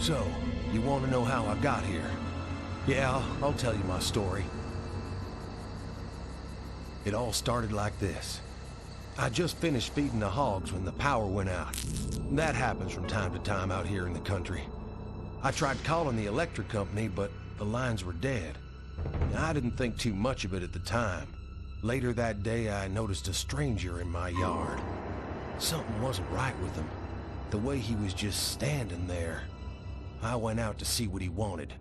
So, you want to know how I got here? Yeah, I'll tell you my story. It all started like this. I just finished feeding the hogs when the power went out. That happens from time to time out here in the country. I tried calling the electric company, but the lines were dead. I didn't think too much of it at the time. Later that day, I noticed a stranger in my yard. Something wasn't right with him. The way he was just standing there. I went out to see what he wanted.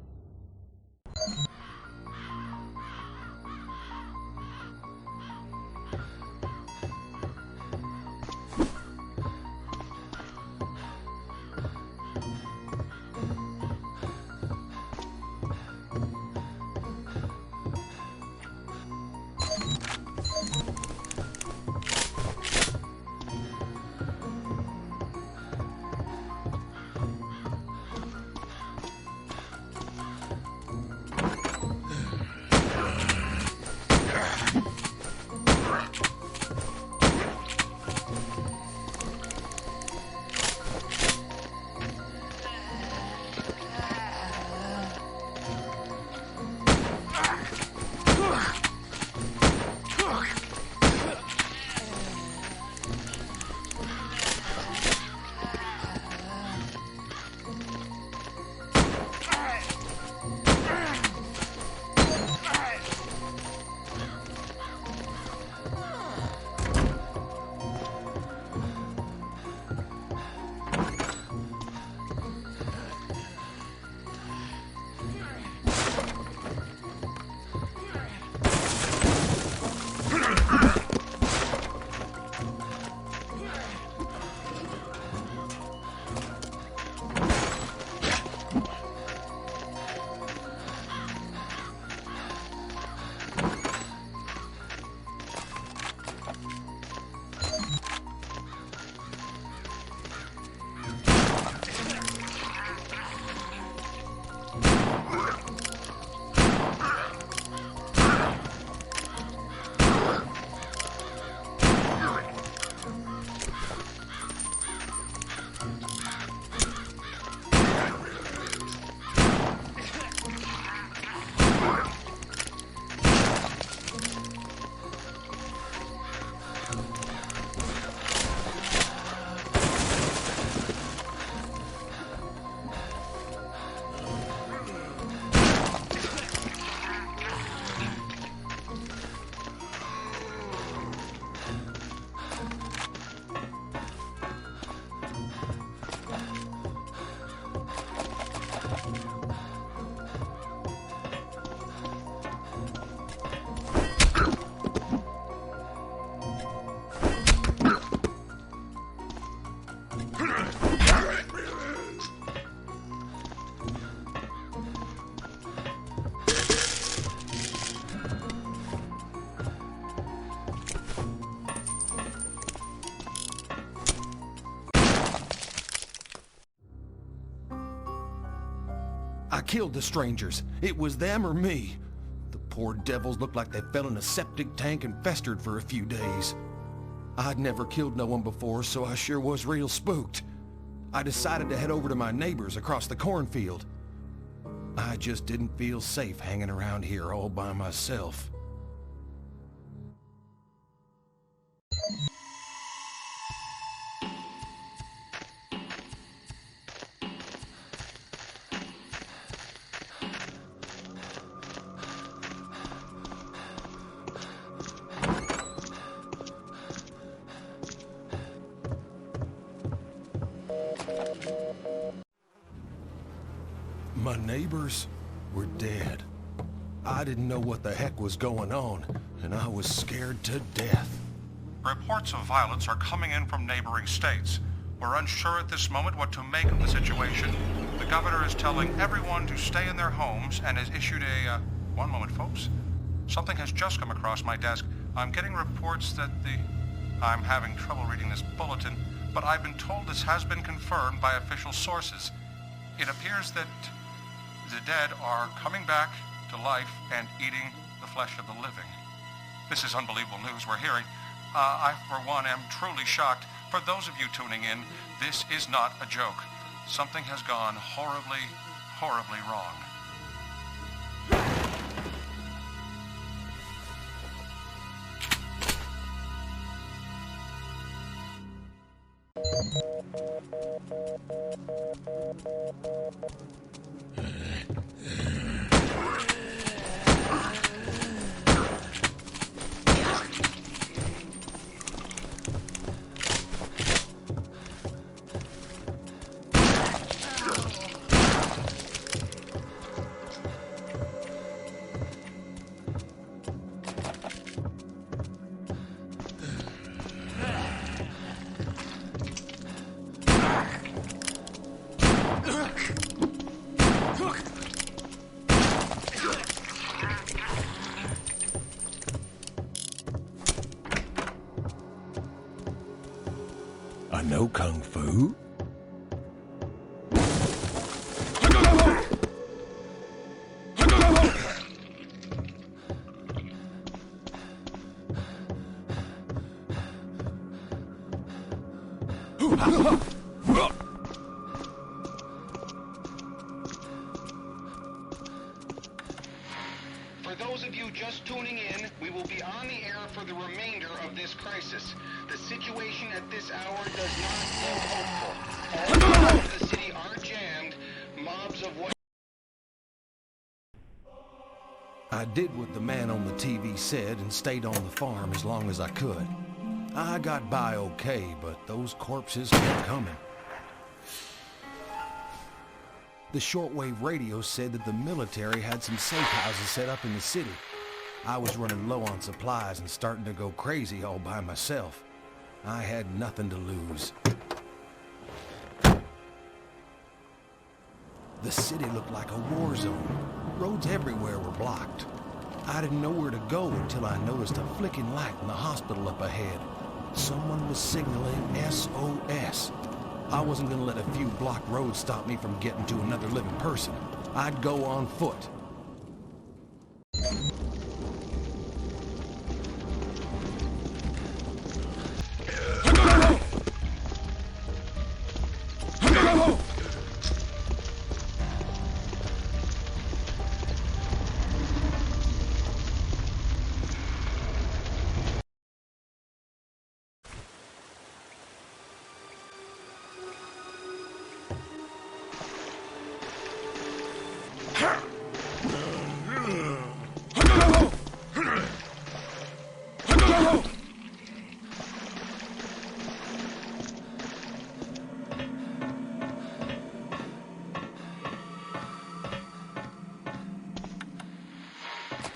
I killed the strangers. It was them or me. The poor devils looked like they fell in a septic tank and festered for a few days. I'd never killed no one before, so I sure was real spooked. I decided to head over to my neighbors across the cornfield. I just didn't feel safe hanging around here all by myself. My neighbors were dead. I didn't know what the heck was going on, and I was scared to death. Reports of violence are coming in from neighboring states. We're unsure at this moment what to make of the situation. The governor is telling everyone to stay in their homes and has issued a... One moment, folks. Something has just come across my desk. I'm getting reports that I'm having trouble reading this bulletin, but I've been told this has been confirmed by official sources. It appears that the dead are coming back to life and eating the flesh of the living. This is unbelievable news we're hearing. I, for one, am truly shocked. For those of you tuning in, this is not a joke. Something has gone horribly, horribly wrong. I know Kung Fu. For those of you just tuning in, we will be on the air for the remainder of this crisis. The situation at this hour does not look hopeful. All parts of the city are jammed. Mobs of what... I did what the man on the TV said and stayed on the farm as long as I could. I got by okay, but those corpses kept coming. The shortwave radio said that the military had some safe houses set up in the city. I was running low on supplies and starting to go crazy all by myself. I had nothing to lose. The city looked like a war zone. Roads everywhere were blocked. I didn't know where to go until I noticed a flicking light in the hospital up ahead. Someone was signaling SOS. I wasn't gonna let a few blocked roads stop me from getting to another living person. I'd go on foot.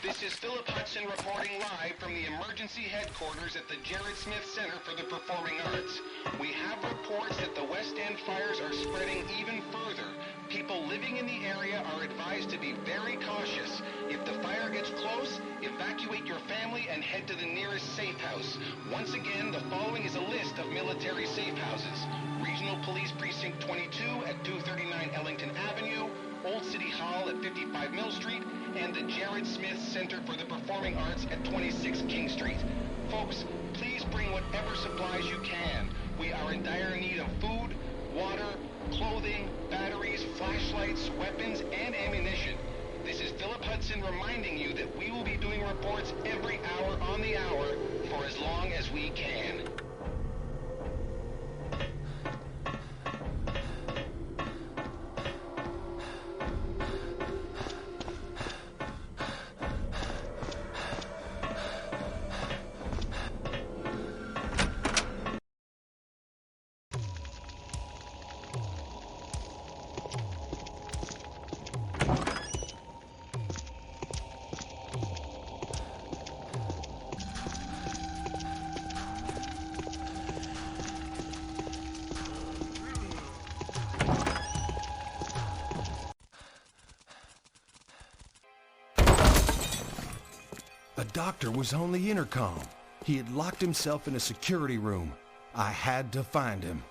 This is Philip Hudson reporting live from the emergency headquarters at the Jared Smith Center for the Performing Arts. We have reports that the West End fires are spreading even further. People living in the area are advised to be very cautious. If the fire gets close, evacuate your family and head to the nearest safe house. Once again, the following is a list of military safe houses. Regional Police Precinct 22 at 239 Ellington Avenue, Old City Hall at 55 Mill Street, and the Jared Smith Center for the Performing Arts at 26 King Street. Folks, please bring whatever supplies you can. We are in dire need of food, water, clothing, batteries, flashlights, weapons, and ammunition. This is Philip Hudson reminding you that we will be doing reports every hour on the hour for as long as we can. A doctor was on the intercom. He had locked himself in a security room. I had to find him.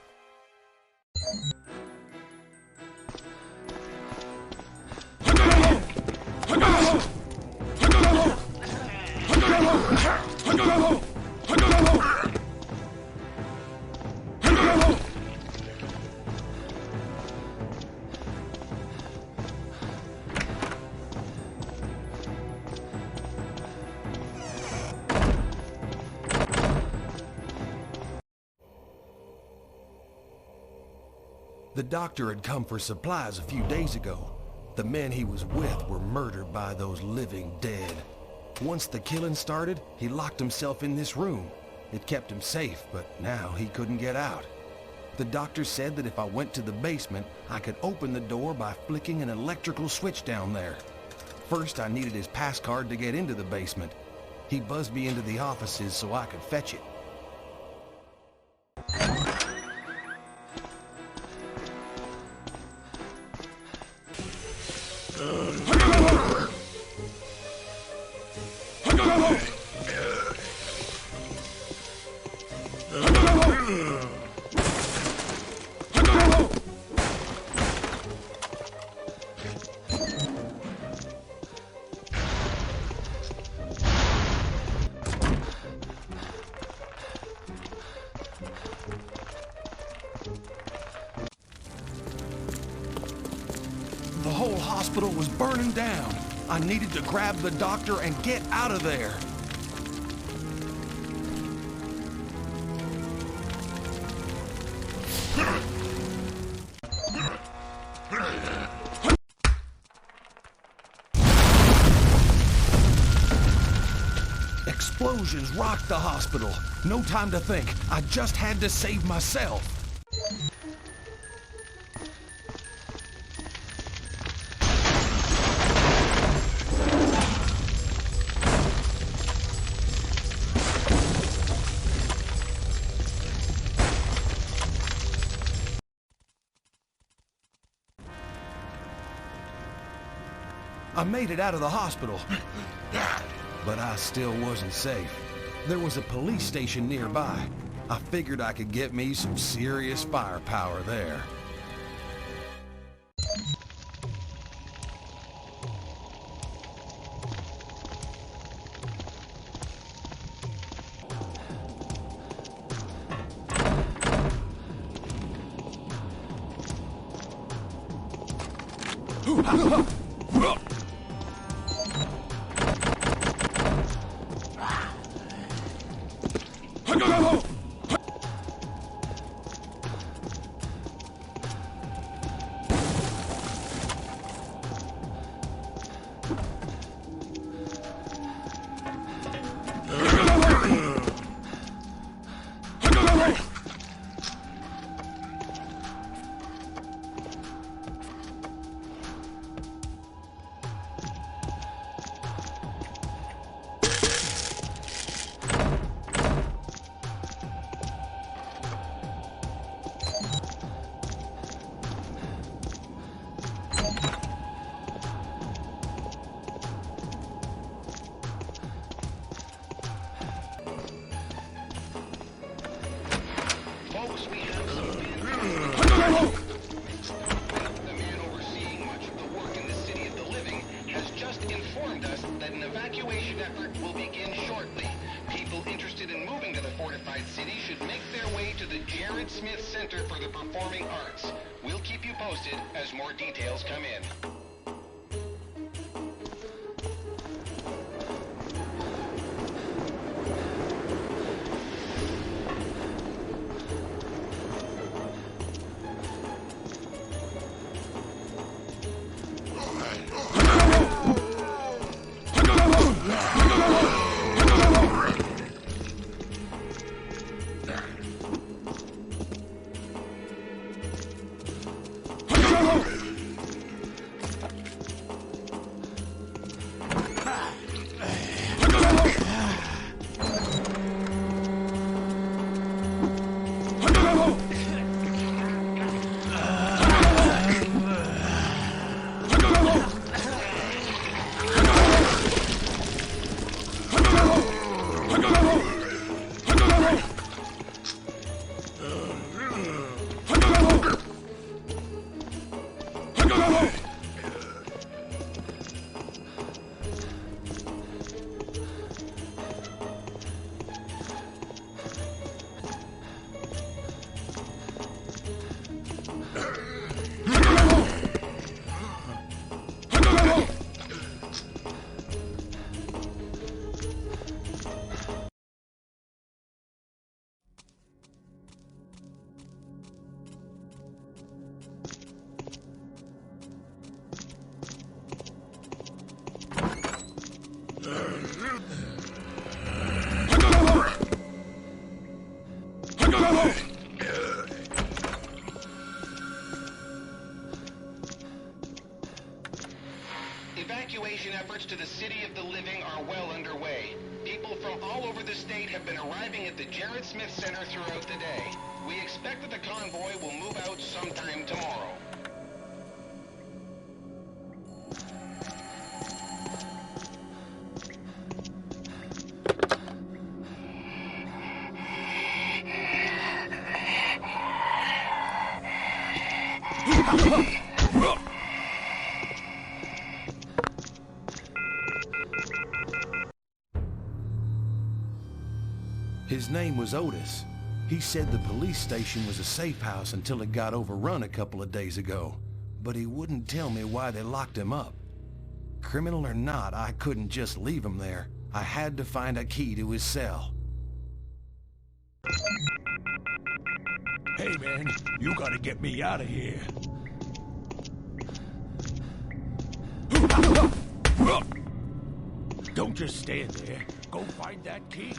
The doctor had come for supplies a few days ago. The men he was with were murdered by those living dead. Once the killing started, he locked himself in this room. It kept him safe, but now he couldn't get out. The doctor said that if I went to the basement, I could open the door by flicking an electrical switch down there. First, I needed his pass card to get into the basement. He buzzed me into the offices so I could fetch it. The whole hospital was burning down. I needed to grab the doctor and get out of there. Explosions rocked the hospital. No time to think. I just had to save myself. I made it out of the hospital, but I still wasn't safe. There was a police station nearby. I figured I could get me some serious firepower there. Smith Center for the Performing Arts. We'll keep you posted as more details come in. transports to the City of the Living are well underway. People from all over the state have been arriving at the Jared Smith Center throughout the day. We expect that the convoy will move out sometime tomorrow. His name was Otis. He said the police station was a safe house until it got overrun a couple of days ago, but he wouldn't tell me why they locked him up. Criminal or not, I couldn't just leave him there. I had to find a key to his cell. Hey man, you gotta get me out of here. Don't just stand there. Go find that key.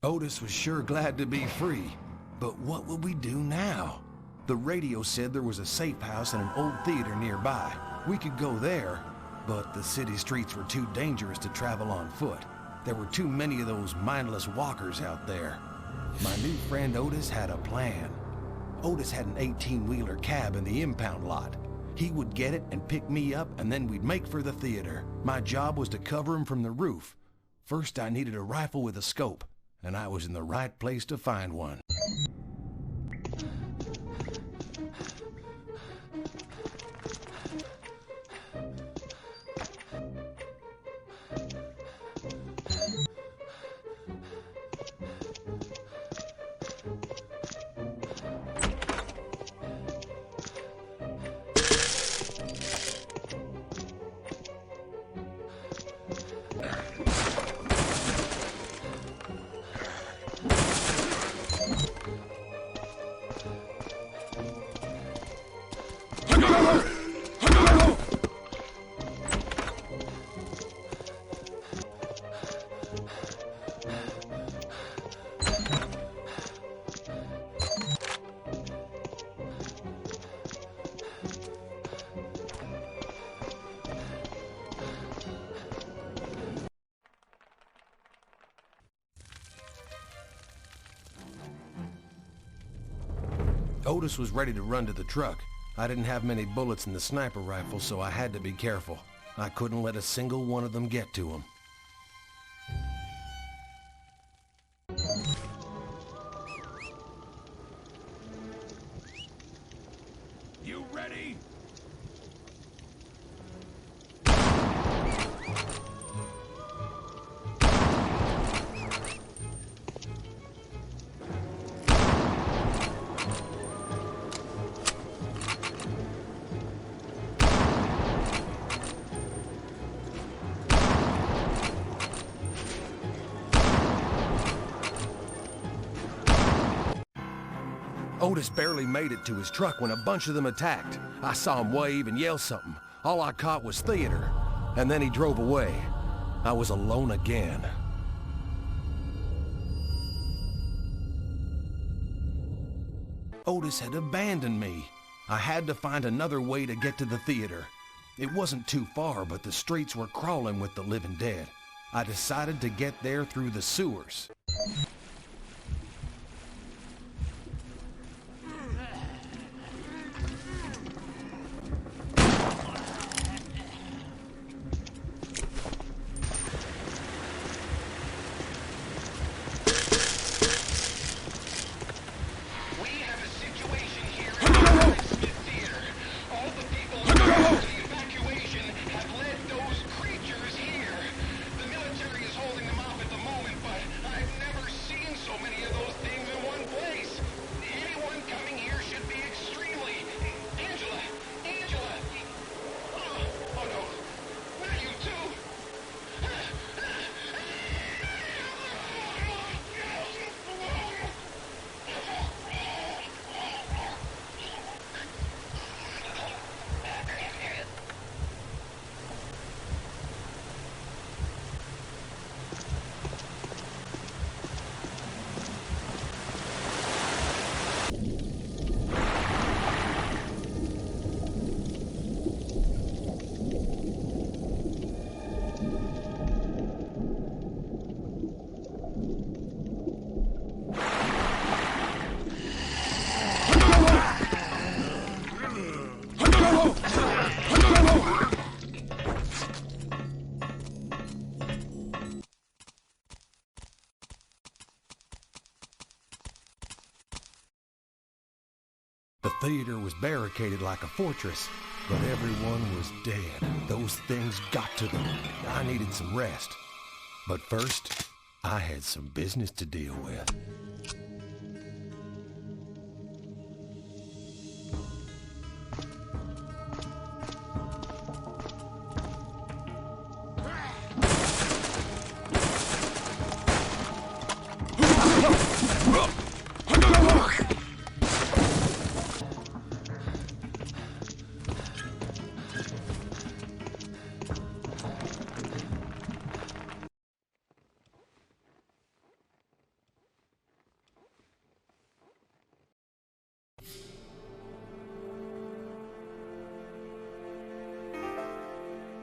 Otis was sure glad to be free, but what would we do now? The radio said there was a safe house and an old theater nearby. We could go there, but the city streets were too dangerous to travel on foot. There were too many of those mindless walkers out there. My new friend Otis had a plan. Otis had an 18-wheeler cab in the impound lot. He would get it and pick me up, and then we'd make for the theater. My job was to cover him from the roof. First, I needed a rifle with a scope, and I was in the right place to find one. Otis was ready to run to the truck. I didn't have many bullets in the sniper rifle, so I had to be careful. I couldn't let a single one of them get to him. You ready? Otis barely made it to his truck when a bunch of them attacked. I saw him wave and yell something. All I caught was theater. And then he drove away. I was alone again. Otis had abandoned me. I had to find another way to get to the theater. It wasn't too far, but the streets were crawling with the living dead. I decided to get there through the sewers. Holding them off at the moment, but I've never seen The theater was barricaded like a fortress, but everyone was dead. Those things got to them. I needed some rest. But first, I had some business to deal with.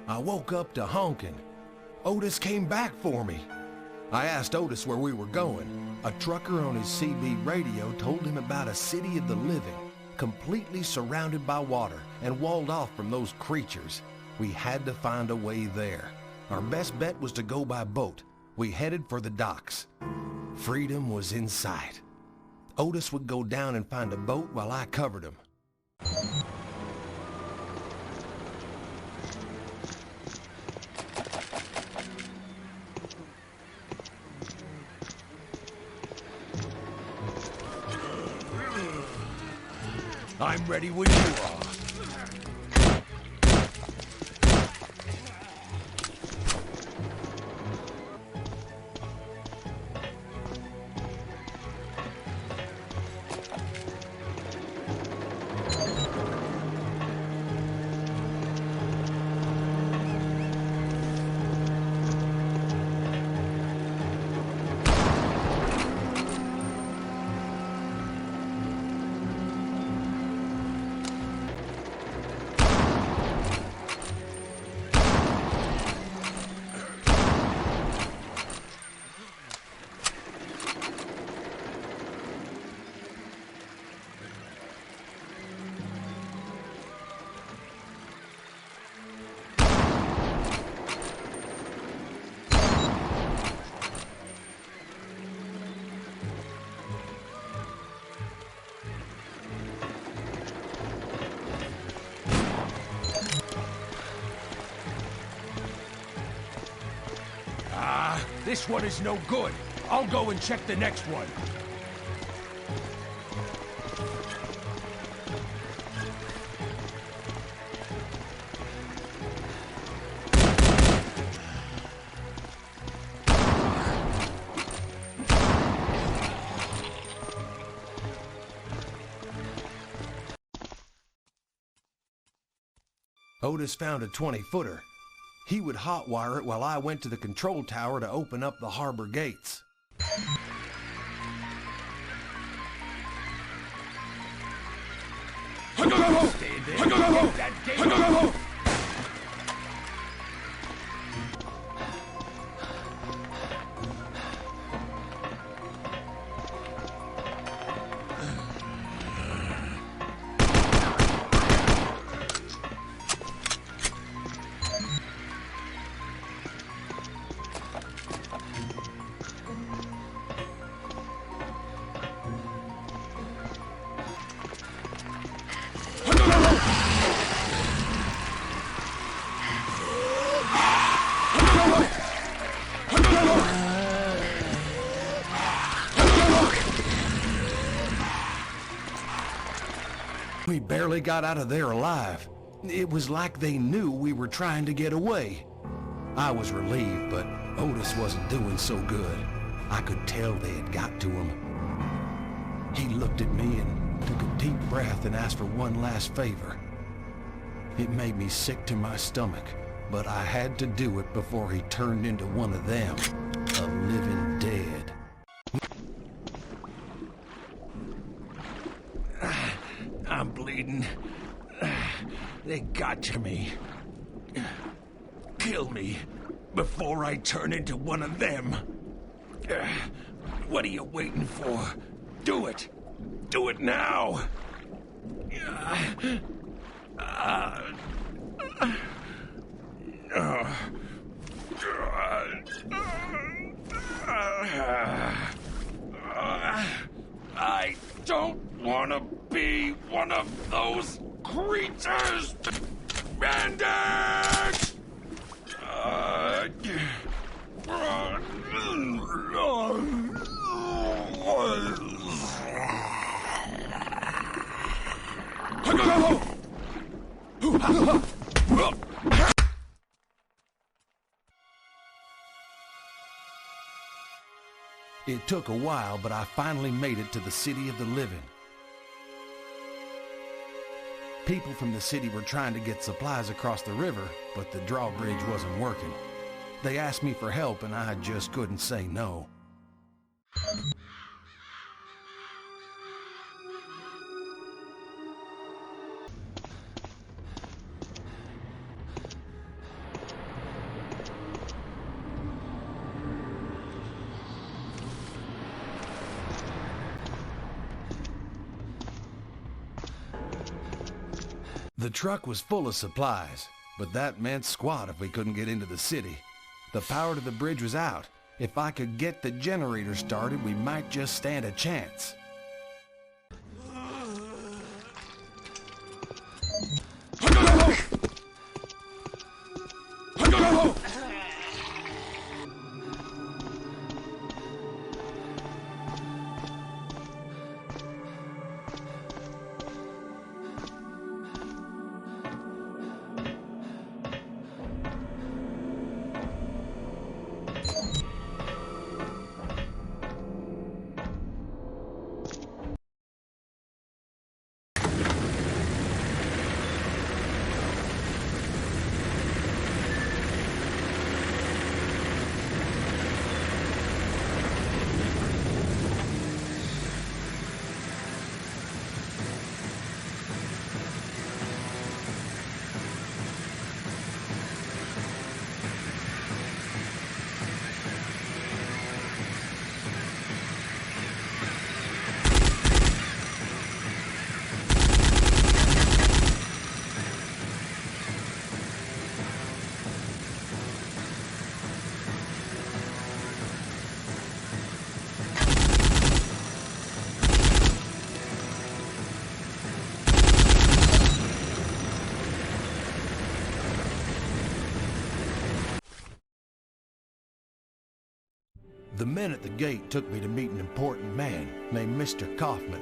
I woke up to honking. Otis came back for me. I asked Otis where we were going. A trucker on his CB radio told him about a city of the living, completely surrounded by water and walled off from those creatures. We had to find a way there. Our best bet was to go by boat. We headed for the docks. Freedom was in sight. Otis would go down and find a boat while I covered him. I'm ready when you are. This one is no good. I'll go and check the next one. Otis found a 20-footer. He would hotwire it while I went to the control tower to open up the harbor gates. We barely got out of there alive. It was like they knew we were trying to get away. I was relieved, but Otis wasn't doing so good. I could tell they had got to him. He looked at me and took a deep breath and asked for one last favor. It made me sick to my stomach, but I had to do it before he turned into one of them, a living dead. I'm bleeding. They got to me. Kill me before I turn into one of them. What are you waiting for? Do it. Do it now. I don't wanna be one of those creatures! Bandit! It took a while, but I finally made it to the city of the living. People from the city were trying to get supplies across the river, but the drawbridge wasn't working. They asked me for help, and I just couldn't say no. The truck was full of supplies, but that meant squat if we couldn't get into the city. The power to the bridge was out. If I could get the generator started, we might just stand a chance. The men at the gate took me to meet an important man named Mr. Kaufman.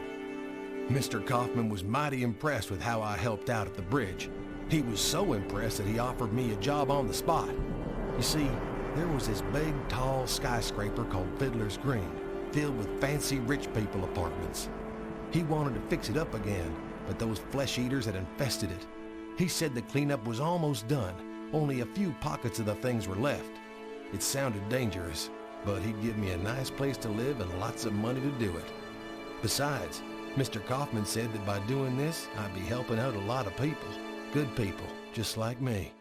Mr. Kaufman was mighty impressed with how I helped out at the bridge. He was so impressed that he offered me a job on the spot. You see, there was this big, tall skyscraper called Fiddler's Green, filled with fancy rich people apartments. He wanted to fix it up again, but those flesh eaters had infested it. He said the cleanup was almost done. Only a few pockets of the things were left. It sounded dangerous, but he'd give me a nice place to live and lots of money to do it. Besides, Mr. Kaufman said that by doing this, I'd be helping out a lot of people. Good people, just like me.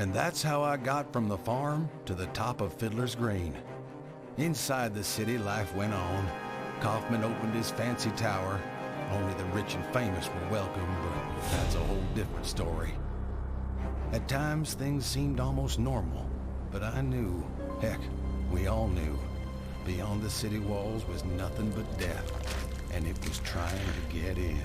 And that's how I got from the farm to the top of Fiddler's Green. Inside the city, life went on. Kaufman opened his fancy tower. Only the rich and famous were welcome, but that's a whole different story. At times, things seemed almost normal, but I knew, heck, we all knew, beyond the city walls was nothing but death, and it was trying to get in.